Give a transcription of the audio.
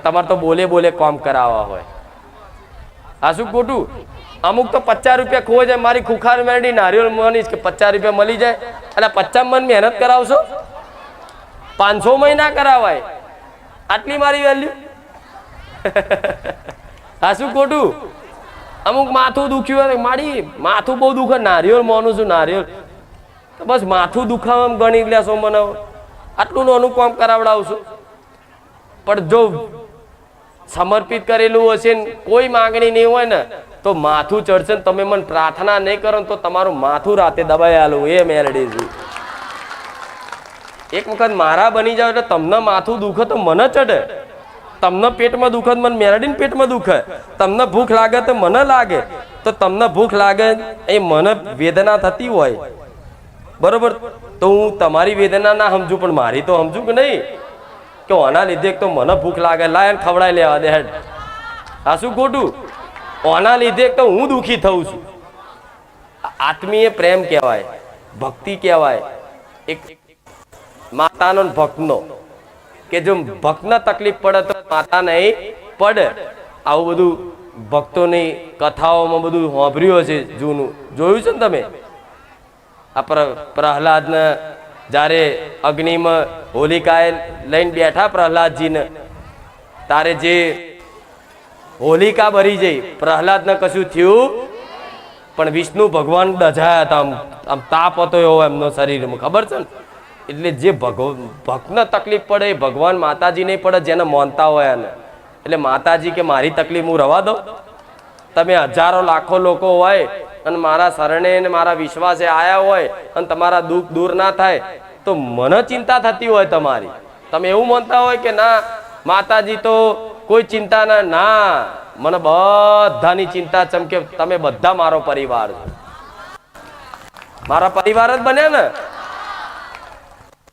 તમારે તો બોલે બોલે કામ કરાવવા હોય. આ શું ખોટું? અમુક તો 50 રૂપિયા ખોવા જાય. મારી ખુખાર મેળવી નારિયેળ માનીશ કે 50 રૂપિયા મળી જાય. એટલે 50 મન મહેનત કરાવશો, 500 મહિના કરાવાય. આટલી મારી વેલ્યુ. આ શું ખોટું? અમુક માથું દુખ્યું હોય, મારી માથું બહુ દુખે, નારિયેળ માનું છું, નારિયેળ તો બસ માથું દુખાવામાં ગણી લેશો મને. આટલું નાનું કામ કરાવડાવશું. પણ જો સમર્પિત કરેલું હશે ને કોઈ માગણી નહીં હોય ને તો માથું ચડશે ને તમે મને પ્રાર્થના નહીં કરો તો તમારું માથું રાતે દબાઈ આલું. એ મેલડી છું. એક વખત મારા બની જાવ એટલે તમને માથું દુખે તો મને ચડે. તમને પેટમાં દુખે મને મેલડીને પેટમાં દુખે. તમને ભૂખ લાગે તો મને લાગે. તો તમને ભૂખ લાગે એ મને વેદના થતી હોય બરોબર, તો હું તમારી વેદના ના સમજુ પણ મારી તો સમજુ કે નહીં કે આના લીધે તો મને ભૂખ લાગે, લાય ખવડાવી લેવા દે હેડ. આ શું ખોટું? આના લીધે તો હું દુઃખી થઉં છું. આત્મીય પ્રેમ કહેવાય, ભક્તિ કહેવાય. એક માતાનો ભક્તનો કે જો ભક્તને તકલીફ પડે તો માતા નહીં પડે. આવું બધું ભક્તોની કથાઓમાં બધું સાંભળ્યું હશે, જૂનું જોયું છે ને તમે. આ પ્રહલાદને જ્યારે અગ્નિમાં હોલિકાએ લઈને બેઠા પ્રહલાદજીને, તારે જે હોલિકા ભરી જઈ, પ્રહલાદને કશું થયું પણ વિષ્ણુ ભગવાન દજાયા હતા. આમ તાપ હતો એવો એમનો શરીરમાં, ખબર છે ને. એટલે જે ભક્તને તકલીફ પડે એ ભગવાન માતાજી નહીં પડે, જેને માનતા હોય એને. એટલે માતાજી કે મારી તકલીફ હું રવા દઉં? તમે હજારો લાખો લોકો હોય અને મારા શરણે ને મારા વિશ્વાસે આયા હોય અને તમારા દુઃખ દૂર ના થાય તો મને ચિંતા થતી હોય તમારી. તમે એવું માનતા હોય કે ના માતાજી તો કોઈ ચિંતા ના, મને બધાની ચિંતા ચમકે. તમે બધા મારો પરિવાર છો, મારા પરિવાર જ બન્યા ને.